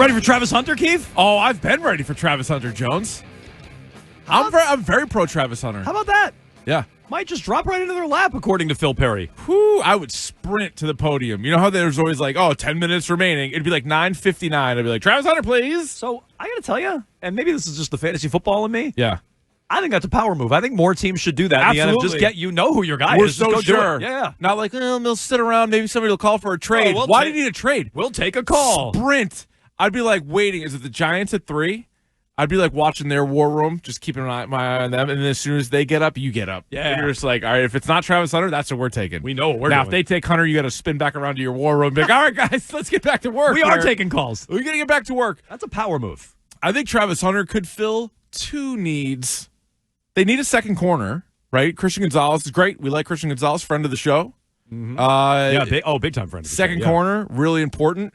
Ready for Travis Hunter, Keefe? Oh, I've been ready for Travis Hunter, Jones. I'm very pro Travis Hunter. How about that? Yeah. Might just drop right into their lap, according to Phil Perry. Whew, I would sprint to the podium. You know how there's always 10 minutes remaining? It'd be like 9:59. I'd be like, Travis Hunter, please. So I got to tell you, and maybe this is just the fantasy football in me. Yeah. I think that's a power move. I think more teams should do that. Absolutely. Just get who your guy We're is. so Just go sure. do it. Yeah. Not like, they'll sit around. Maybe somebody will call for a trade. Why do you need a trade? We'll take a call. Sprint. I'd be like waiting. Is it the Giants at 3? I'd be like watching their war room, just keeping my eye on them. And then as soon as they get up, you get up. Yeah. And you're just like, all right, if it's not Travis Hunter, that's what we're taking. We know what we're now, doing. if they take Hunter, you got to spin back around to your war room and be like, all right, guys, let's get back to work. We are taking calls. We're going to get back to work. That's a power move. I think Travis Hunter could fill 2 needs. They need a second corner, right? Christian Gonzalez is great. We like Christian Gonzalez, friend of the show. Mm-hmm. Big time friend. Second corner, really important.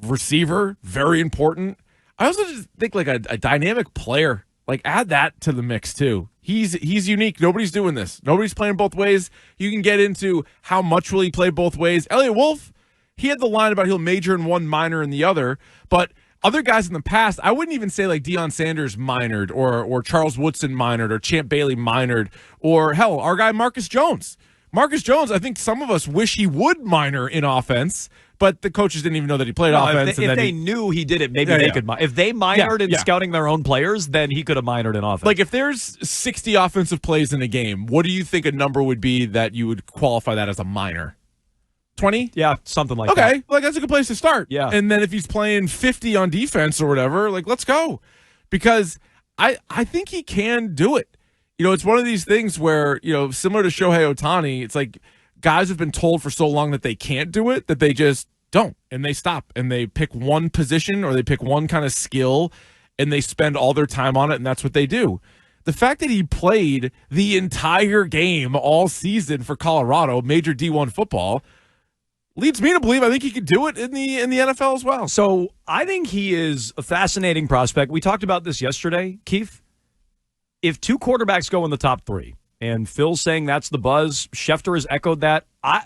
Receiver, very important. I also just think like a dynamic player. Like add that to the mix too. He's unique. Nobody's doing this. Nobody's playing both ways. You can get into how much will he play both ways. Elliot Wolf, he had the line about he'll major in one, minor in the other. But other guys in the past, I wouldn't even say like Deion Sanders minored or Charles Woodson minored or Champ Bailey minored or hell, our guy Marcus Jones. Marcus Jones, I think some of us wish he would minor in offense, but the coaches didn't even know that he played offense. If they knew he did it, maybe they could. If they minored in scouting their own players, then he could have minored in offense. Like if there's 60 offensive plays in a game, what do you think a number would be that you would qualify that as a minor? 20? Yeah, something like that. Okay, like that's a good place to start. Yeah. And then if he's playing 50 on defense or whatever, like let's go. Because I think he can do it. You know, it's one of these things where, similar to Shohei Ohtani, it's like guys have been told for so long that they can't do it that they just don't. And they stop and they pick one position or they pick one kind of skill and they spend all their time on it, and that's what they do. The fact that he played the entire game all season for Colorado, major D1 football, leads me to believe I think he could do it in the NFL as well. So I think he is a fascinating prospect. We talked about this yesterday, Keefe. If 2 quarterbacks go in the top 3, and Phil's saying that's the buzz, Schefter has echoed that, I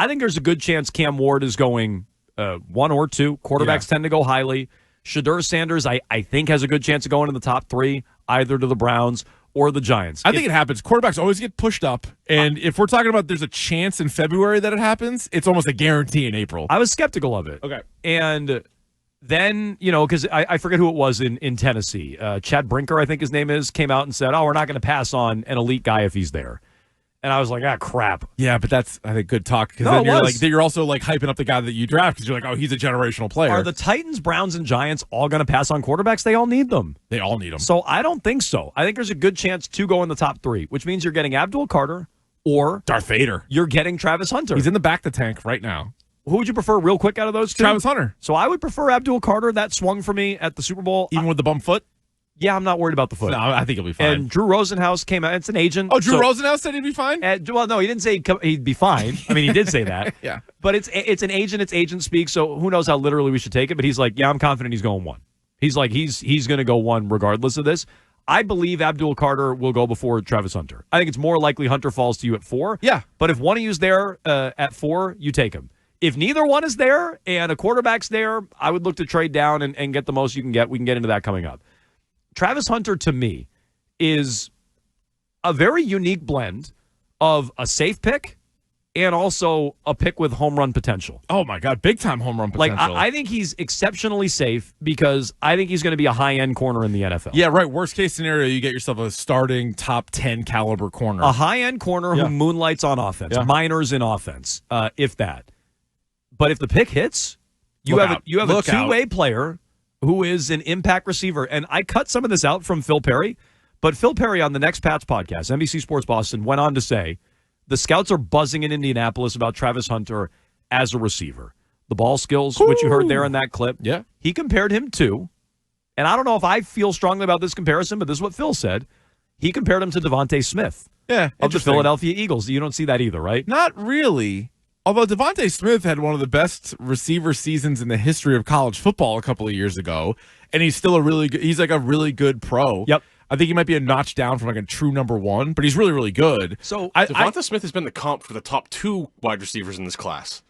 think there's a good chance Cam Ward is going 1 or 2. Quarterbacks tend to go highly. Shedeur Sanders, I think, has a good chance of going in the top 3, either to the Browns or the Giants. I think it happens. Quarterbacks always get pushed up, and if we're talking about there's a chance in February that it happens, it's almost a guarantee in April. I was skeptical of it. Okay. And then, because I forget who it was in Tennessee. Chad Brinker, I think his name is, came out and said, we're not going to pass on an elite guy if he's there. And I was like, crap. Yeah, but that's, I think, good talk. Because then you're also like hyping up the guy that you draft because you're like, he's a generational player. Are the Titans, Browns, and Giants all going to pass on quarterbacks? They all need them. They all need them. So I don't think so. I think there's a good chance to go in the top 3, which means you're getting Abdul Carter or Darth Vader. You're getting Travis Hunter. He's in the back of the tank right now. Who would you prefer real quick out of those 2? Travis Hunter. So I would prefer Abdul Carter. That swung for me at the Super Bowl. Even with the bum foot? Yeah, I'm not worried about the foot. No, I think he'll be fine. And Drew Rosenhaus came out. It's an agent. Oh, Drew Rosenhaus said he'd be fine? Well, no, he didn't say he'd be fine. I mean, he did say that. Yeah. But it's an agent. It's agent speak, so who knows how literally we should take it. But he's like, I'm confident he's going 1. He's like, he's going to go 1 regardless of this. I believe Abdul Carter will go before Travis Hunter. I think it's more likely Hunter falls to you at 4. Yeah. But if one of you's there at 4, you take him. If neither one is there and a quarterback's there, I would look to trade down and get the most you can get. We can get into that coming up. Travis Hunter, to me, is a very unique blend of a safe pick and also a pick with home run potential. Oh, my God. Big-time home run potential. I think he's exceptionally safe because I think he's going to be a high-end corner in the NFL. Yeah, right. Worst-case scenario, you get yourself a starting top 10 caliber corner. A high-end corner who moonlights on offense, minors in offense, if that. But if the pick hits, you have a two-way player who is an impact receiver. And I cut some of this out from Phil Perry, but Phil Perry on the Next Pats podcast, NBC Sports Boston, went on to say, the scouts are buzzing in Indianapolis about Travis Hunter as a receiver. The ball skills, which you heard there in that clip, he compared him to, and I don't know if I feel strongly about this comparison, but this is what Phil said. He compared him to Devontae Smith of the Philadelphia Eagles. You don't see that either, right? Not really. Although Devontae Smith had one of the best receiver seasons in the history of college football a couple of years ago, and he's still he's like a really good pro. Yep. I think he might be a notch down from like a true number 1, but he's really, really good. So Devonta Smith has been the comp for the top 2 wide receivers in this class.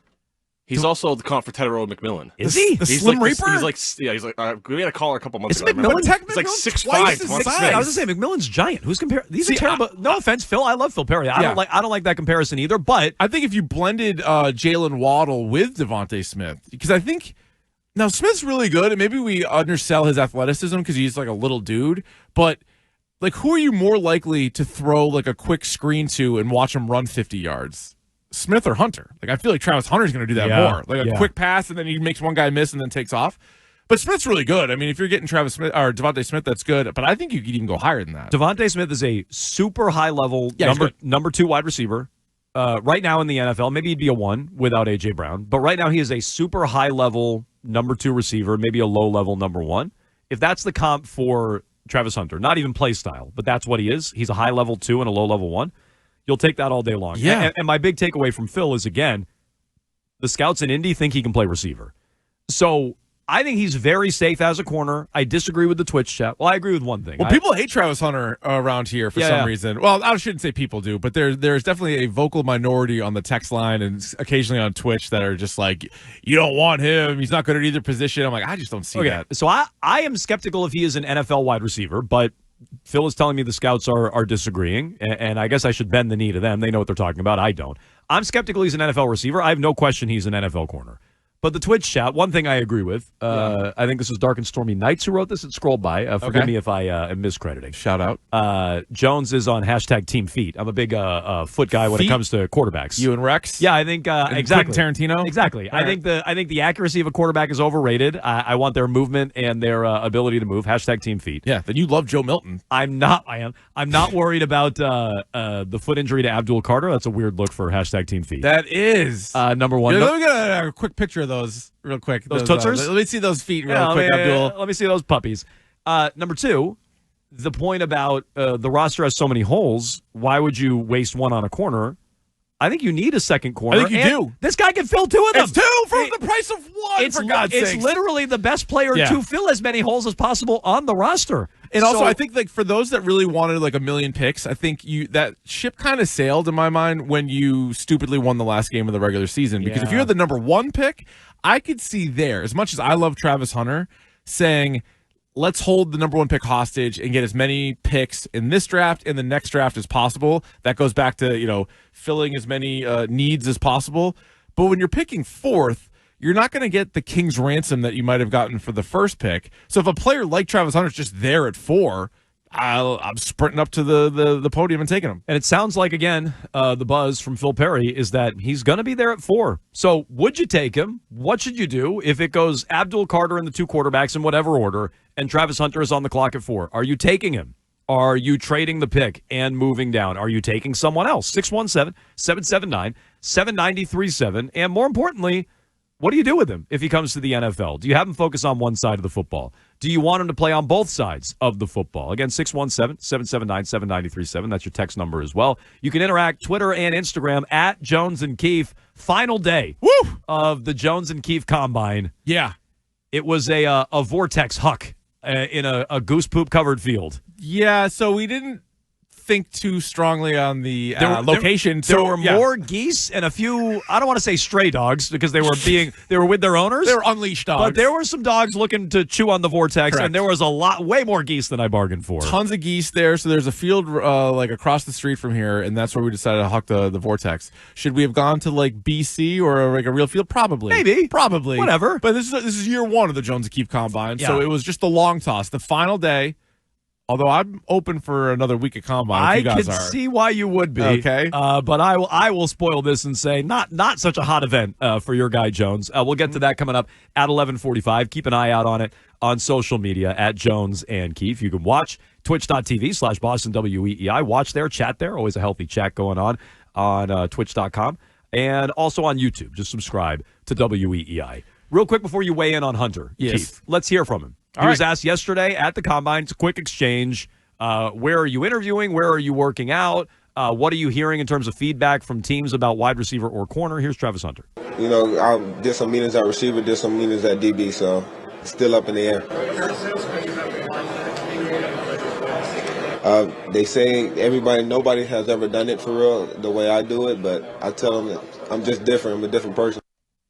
He's also the comp for Tedero McMillan. Is he? The Slim Reaper? He's like, we had a caller a couple months Isn't ago. McMillan? He's like 6'5", twice his 206. size. I was going to say McMillan's giant. Who's comparing? These are terrible. No offense, Phil. I love Phil Perry. I don't like that comparison either. But I think if you blended Jalen Waddle with Devontae Smith, because I think now Smith's really good, and maybe we undersell his athleticism because he's like a little dude. But like, who are you more likely to throw like a quick screen to and watch him run 50 yards? Smith or Hunter? Like, I feel like Travis Hunter's going to do that more. Like a quick pass, and then he makes one guy miss and then takes off. But Smith's really good. I mean, if you're getting Travis Smith or Devontae Smith, that's good. But I think you could even go higher than that. Devontae Smith is a super high level number 2 wide receiver right now in the NFL. Maybe he'd be a 1 without A.J. Brown. But right now he is a super high level number 2 receiver, maybe a low level number 1. If that's the comp for Travis Hunter, not even play style, but that's what he is. He's a high level 2 and a low level 1. You'll take that all day long. Yeah. And my big takeaway from Phil is, again, the scouts in Indy think he can play receiver. So I think he's very safe as a corner. I disagree with the Twitch chat. Well, I agree with one thing. Well, people hate Travis Hunter around here for some reason. Well, I shouldn't say people do, but there's definitely a vocal minority on the text line and occasionally on Twitch that are just like, you don't want him. He's not good at either position. I'm like, I just don't see that. So I am skeptical if he is an NFL wide receiver, but Phil is telling me the scouts are disagreeing, and I guess I should bend the knee to them. They know what they're talking about. I don't. I'm skeptical he's an NFL receiver. I have no question he's an NFL corner. But the Twitch chat, one thing I agree with, I think this is Dark and Stormy Nights who wrote this. It scrolled by. Forgive me if I am miscrediting. Shout out. Jones is on hashtag Team Feet. I'm a big foot guy when it comes to quarterbacks. You and Rex? Yeah, I think exactly. Quentin Tarantino? Exactly. I think the accuracy of a quarterback is overrated. I want their movement and their ability to move. Hashtag Team Feet. Yeah, then you love Joe Milton. I'm not worried about the foot injury to Abdul Carter. That's a weird look for hashtag Team Feet. That is. Number 1. Let me get a quick picture of those real quick. Those tootsers? Let me see those feet real quick, Abdul. Let me see those puppies. Number 2, the point about the roster has so many holes. Why would you waste one on a corner? I think you need a second corner. I think you do. This guy can fill 2 of them. It's 2 for the price of 1, for God's sake. It's literally the best player to fill as many holes as possible on the roster. And also, I think like for those that really wanted like a million picks, I think that ship kind of sailed in my mind when you stupidly won the last game of the regular season. Because if you're the number 1 pick, I could see there, as much as I love Travis Hunter, saying, let's hold the number 1 pick hostage and get as many picks in this draft and the next draft as possible. That goes back to, filling as many needs as possible. But when you're picking 4th, you're not going to get the king's ransom that you might have gotten for the first pick. So if a player like Travis Hunter's just there at 4, I'm sprinting up to the podium and taking him. And it sounds like, again, the buzz from Phil Perry is that he's going to be there at 4. So would you take him? What should you do if it goes Abdul Carter and the 2 quarterbacks in whatever order, and Travis Hunter is on the clock at 4? Are you taking him? Are you trading the pick and moving down? Are you taking someone else? 617-779-7937. And more importantly, what do you do with him if he comes to the NFL? Do you have him focus on one side of the football? Do you want him to play on both sides of the football? Again, 617-779-7937. That's your text number as well. You can interact Twitter and Instagram at Jones and Keefe. Final day of the Jones and Keefe Combine. Yeah. It was a vortex huck in a goose poop covered field. Yeah, so we didn't think too strongly on the location. There were more geese and a few, I don't want to say stray dogs because they were with their owners. They were unleashed dogs. But there were some dogs looking to chew on the vortex. Correct. And there was way more geese than I bargained for. Tons of geese there. So there's a field like across the street from here, and that's where we decided to huck the vortex. Should we have gone to like BC or like a real field? Probably. Maybe. Probably. Whatever. But this is year 1 of the Jones and Keefe Combine. So it was just the long toss. The final day. Although I'm open for another week of Combine, if you guys I can see why you would be. Okay. But I will spoil this and say not such a hot event for your guy, Jones. We'll get to that coming up at 11:45. Keep an eye out on it on social media at Jones and Keefe. You can watch twitch.tv/Boston WEEI. Watch there, chat there. Always a healthy chat going on twitch.com. And also on YouTube. Just subscribe to WEEI. Real quick before you weigh in on Hunter, Keith, let's hear from him. He was asked yesterday at the Combine. It's a quick exchange. Where are you interviewing? Where are you working out? What are you hearing in terms of feedback from teams about wide receiver or corner? Here's Travis Hunter. I did some meetings at receiver, did some meetings at DB, so it's still up in the air. They say nobody has ever done it for real the way I do it, but I tell them that I'm just different. I'm a different person.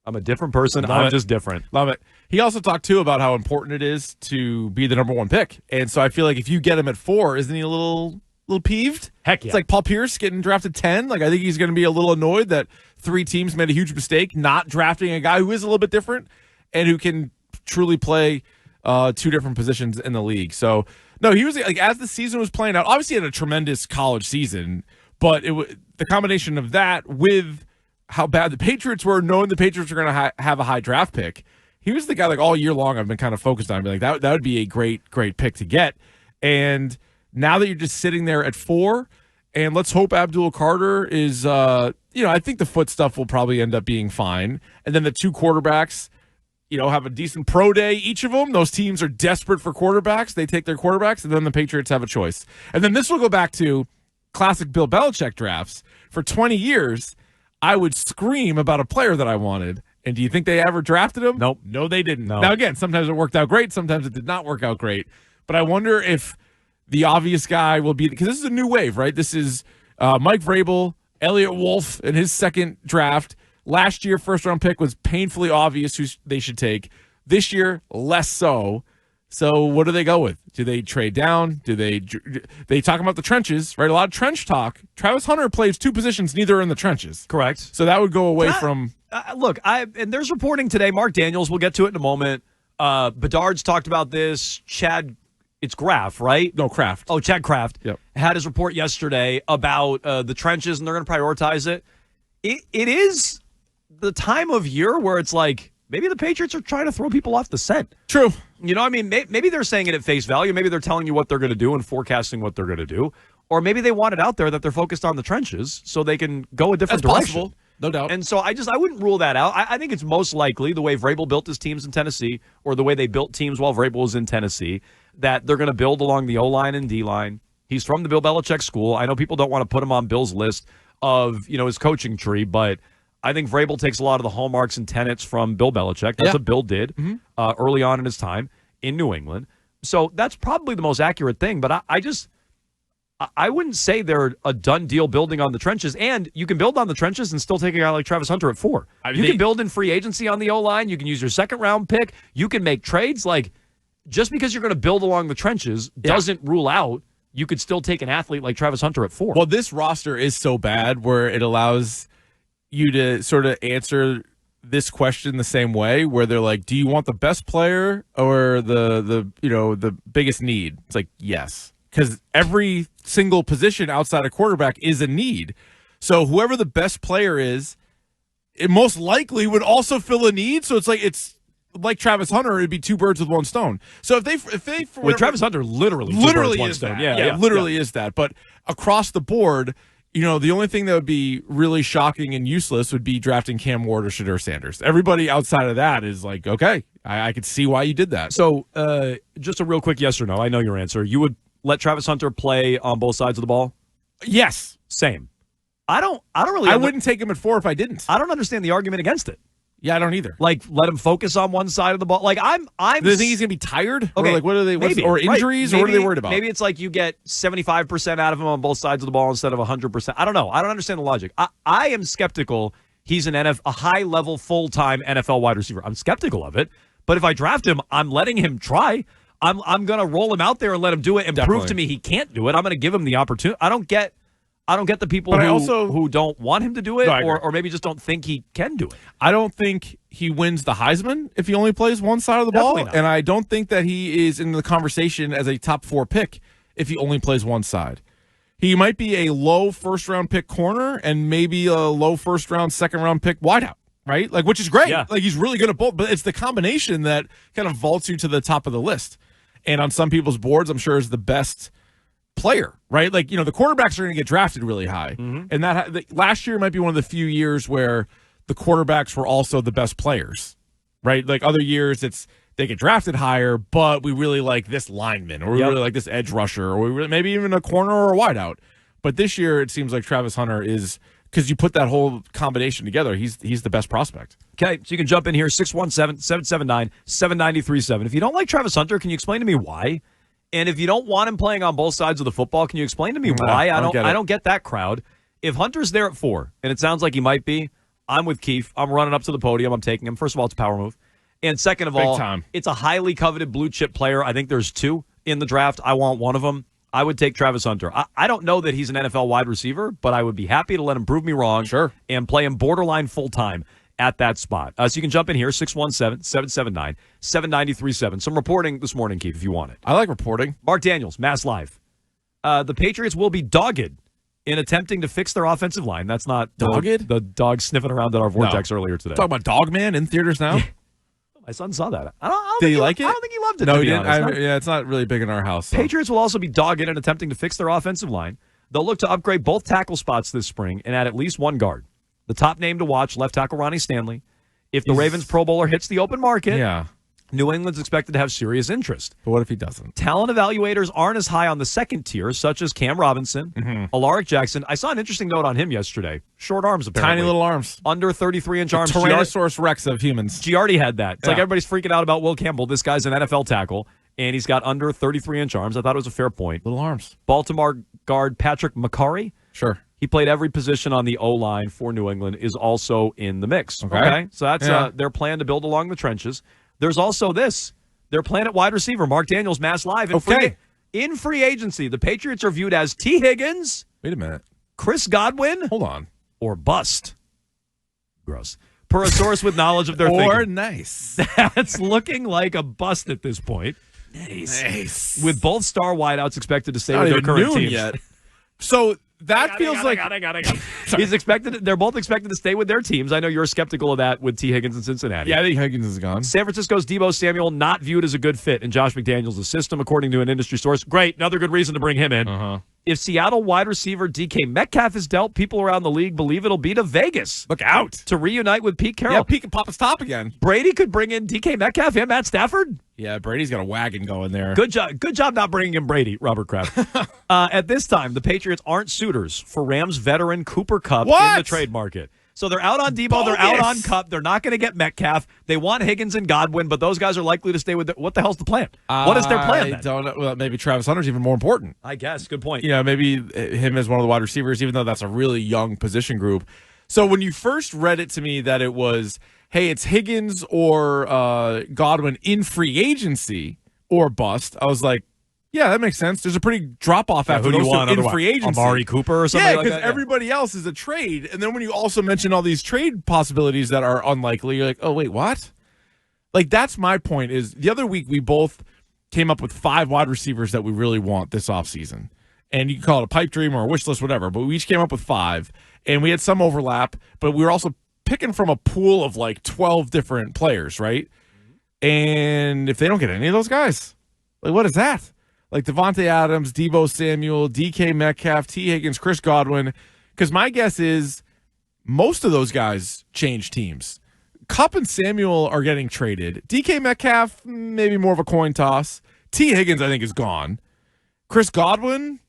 I'm a different person. I'm just different. Love it. He also talked, too, about how important it is to be the number 1 pick. And so I feel like if you get him at 4, isn't he a little peeved? Heck yeah. It's like Paul Pierce getting drafted 10. Like, I think he's going to be a little annoyed that 3 teams made a huge mistake not drafting a guy who is a little bit different and who can truly play 2 different positions in the league. So, no, he was like, as the season was playing out, obviously he had a tremendous college season, but the combination of that with how bad the Patriots were, knowing the Patriots were going to have a high draft pick, he was the guy like all year long I've been kind of focused on. Like that would be a great pick to get. And now that you're just sitting there at 4, and let's hope Abdul Carter is, I think the foot stuff will probably end up being fine. And then the 2 quarterbacks, have a decent pro day, each of them. Those teams are desperate for quarterbacks. They take their quarterbacks, and then the Patriots have a choice. And then this will go back to classic Bill Belichick drafts. For 20 years, I would scream about a player that I wanted. And do you think they ever drafted him? Nope. No, they didn't. No. Now, again, sometimes it worked out great. Sometimes it did not work out great. But I wonder if the obvious guy will be – because this is a new wave, right? This is Mike Vrabel, Elliott Wolf in his second draft. Last year, first-round pick was painfully obvious who they should take. This year, less so. So what do they go with? Do they trade down? Do they talk about the trenches, right? A lot of trench talk. Travis Hunter plays 2 positions, neither are in the trenches. Correct. So that would go away from look, and there's reporting today. Mark Daniels, we'll get to it in a moment. Bedard's talked about this. It's Graff, right? No, Kraft. Oh, Chad Kraft. Yep. Had his report yesterday about the trenches, and they're going to prioritize it. It is the time of year where it's like maybe the Patriots are trying to throw people off the scent. True. You know what I mean? Maybe they're saying it at face value. Maybe they're telling you what they're going to do and forecasting what they're going to do. Or maybe they want it out there that they're focused on the trenches so they can go a different That's direction. possible. No doubt. And so I wouldn't rule that out. I think it's most likely the way Vrabel built his teams in Tennessee, or the way they built teams while Vrabel was in Tennessee, that they're going to build along the O-line and D-line. He's from the Bill Belichick school. I know people don't want to put him on Bill's list of, his coaching tree, but I think Vrabel takes a lot of the hallmarks and tenets from Bill Belichick. That's what Bill did early on in his time in New England. So that's probably the most accurate thing. But I wouldn't say they're a done deal building on the trenches. And you can build on the trenches and still take a guy like Travis Hunter at 4. You can build in free agency on the O-line. You can use your second-round pick. You can make trades. Like, just because you're going to build along the trenches doesn't rule out you could still take an athlete like Travis Hunter at 4. Well, this roster is so bad where it allows you to sort of answer this question the same way, where they're like, do you want the best player or the biggest need? It's like, yes, because every single position outside of quarterback is a need. So whoever the best player is, it most likely would also fill a need. So it's like Travis Hunter, it'd be 2 birds with 1 stone. So if they with Travis Hunter, literally is that. Yeah, literally is that. But across the board, the only thing that would be really shocking and useless would be drafting Cam Ward or Shedeur Sanders. Everybody outside of that is like, okay, I could see why you did that. So just a real quick yes or no. I know your answer. You would let Travis Hunter play on both sides of the ball? Yes. Same. I don't really. I wouldn't take him at 4 if I didn't. I don't understand the argument against it. Yeah, I don't either. Like, let him focus on one side of the ball. Like, I'm. Do they think he's gonna be tired? Okay, or like what are they? Maybe, or injuries? Right. Or what are they worried about? Maybe it's like you get 75% out of him on both sides of the ball instead of 100%. I don't know. I don't understand the logic. I am skeptical. He's a high level full time NFL wide receiver. I'm skeptical of it. But if I draft him, I'm letting him try. I'm gonna roll him out there and let him do it and prove to me he can't do it. I'm gonna give him the opportunity. I don't get the people who don't want him to do it, or maybe just don't think he can do it. I don't think he wins the Heisman if he only plays one side of the ball, and I don't think that he is in the conversation as a top 4 pick if he only plays one side. He might be a low first-round pick corner and maybe a low first-round, second-round pick wideout, right? Like, which is great. Yeah. Like, he's really good at both, but it's the combination that kind of vaults you to the top of the list. And on some people's boards, I'm sure is the best player, right? Like, the quarterbacks are going to get drafted really high. Mm-hmm. And that last year might be one of the few years where the quarterbacks were also the best players, right? Like other years, they get drafted higher, but we really like this lineman, or we really like this edge rusher, or we really, maybe even a corner or a wideout. But this year, it seems like Travis Hunter is, because you put that whole combination together, he's the best prospect. Okay, so you can jump in here, 617-779-7937. If you don't like Travis Hunter, can you explain to me why? And if you don't want him playing on both sides of the football, can you explain to me why? I don't get that crowd. If Hunter's there at 4, and it sounds like he might be, I'm with Keefe. I'm running up to the podium. I'm taking him. First of all, it's a power move. And second of all, it's a highly coveted blue chip player. I think there's 2 in the draft. I want one of them. I would take Travis Hunter. I don't know that he's an NFL wide receiver, but I would be happy to let him prove me wrong. Sure. And play him borderline full-time at that spot. So you can jump in here, 617-779-7937. Some reporting this morning, Keith, if you want it. I like reporting. Mark Daniels, Mass Live. The Patriots will be dogged in attempting to fix their offensive line. That's not the dog sniffing around at our Vortex earlier today. Talking about Dogman in theaters now? My son saw that. I don't Did he like it? I don't think he loved it. No, he didn't. Yeah, it's not really big in our house. So. Patriots will also be dogged in attempting to fix their offensive line. They'll look to upgrade both tackle spots this spring and add at least one guard. The top name to watch, left tackle Ronnie Stanley. If the Ravens Pro Bowler hits the open market, New England's expected to have serious interest. But what if he doesn't? Talent evaluators aren't as high on the second tier, such as Cam Robinson, Alaric Jackson. I saw an interesting note on him yesterday. Short arms, apparently. Tiny little arms. Under 33-inch arms. Tyrannosaurus Rex of humans. Giardi had that. It's like everybody's freaking out about Will Campbell. This guy's an NFL tackle, and he's got under 33-inch arms. I thought it was a fair point. Little arms. Baltimore guard Patrick McCurry. Sure. He played every position on the O-line for New England, is also in the mix. Okay? So that's their plan to build along the trenches. There's also this. Their plan at wide receiver, Mark Daniels, Mass Live. In free agency, the Patriots are viewed as T. Higgins. Wait a minute. Chris Godwin. Hold on. Or bust. Gross. Per a source with knowledge of their thinking. Or nice. That's looking like a bust at this point. Nice. With both star wideouts expected to stay with their current teams. Yet. So that feels like he's expected. They're both expected to stay with their teams. I know you're skeptical of that with T. Higgins in Cincinnati. Yeah, I think Higgins is gone. San Francisco's Deebo Samuel not viewed as a good fit in Josh McDaniels' system, according to an industry source. Great, another good reason to bring him in. If Seattle wide receiver DK Metcalf is dealt, people around the league believe it'll be to Vegas. Look out. To reunite with Pete Carroll. Yeah, Pete can pop his top again. Brady could bring in DK Metcalf and Matt Stafford. Yeah, Brady's got a wagon going there. Good job not bringing in Brady, Robert Kraft. At this time, the Patriots aren't suitors for Rams veteran Cooper Kupp in the trade market. So they're out on Debo, they're out on Kupp. They're not going to get Metcalf. They want Higgins and Godwin, but those guys are likely to stay with what the hell's the plan? What is their plan then? I don't know. Well, maybe Travis Hunter's even more important. I guess. Good point. You know, maybe him as one of the wide receivers, even though that's a really young position group. So when you first read it to me that it was, hey, it's Higgins or Godwin in free agency or bust, I was like, yeah, that makes sense. There's a pretty drop-off after those two in free agency. Amari Cooper or something like that? Yeah, because everybody else is a trade. And then when you also mention all these trade possibilities that are unlikely, you're like, oh, wait, what? Like, that's my point is the other week we both came up with 5 wide receivers that we really want this offseason. And you can call it a pipe dream or a wish list, whatever. But we each came up with 5. And we had some overlap, but we were also picking from a pool of like 12 different players, right? And if they don't get any of those guys, like, what is that? Like Devontae Adams, Deebo Samuel, DK Metcalf, T. Higgins, Chris Godwin. Because my guess is most of those guys change teams. Kupp and Samuel are getting traded. DK Metcalf, maybe more of a coin toss. T. Higgins, I think, is gone. Chris Godwin,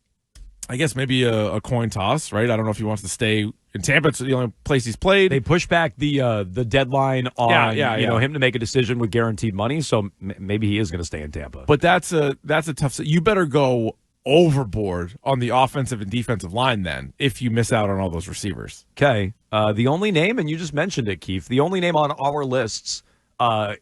I guess maybe a coin toss, right? I don't know if he wants to stay in Tampa. It's the only place he's played. They pushed back the deadline on him to make a decision with guaranteed money, so maybe he is going to stay in Tampa. But that's a tough. You better go overboard on the offensive and defensive line then if you miss out on all those receivers. Okay. The only name, and you just mentioned it, Keith, the only name on our lists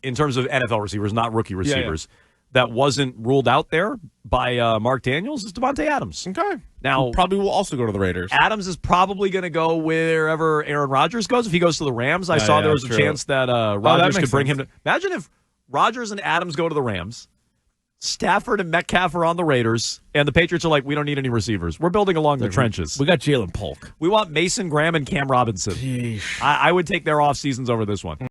in terms of NFL receivers, not rookie receivers, that wasn't ruled out there by Mark Daniels is Devontae Adams. Okay. Now, probably will also go to the Raiders. Adams is probably going to go wherever Aaron Rodgers goes. If he goes to the Rams, I saw there was a chance that Rodgers could bring him to. Imagine if Rodgers and Adams go to the Rams, Stafford and Metcalf are on the Raiders, and the Patriots are like, we don't need any receivers. We're building along the trenches. We got Jalen Polk. We want Mason Graham and Cam Robinson. I would take their off seasons over this one.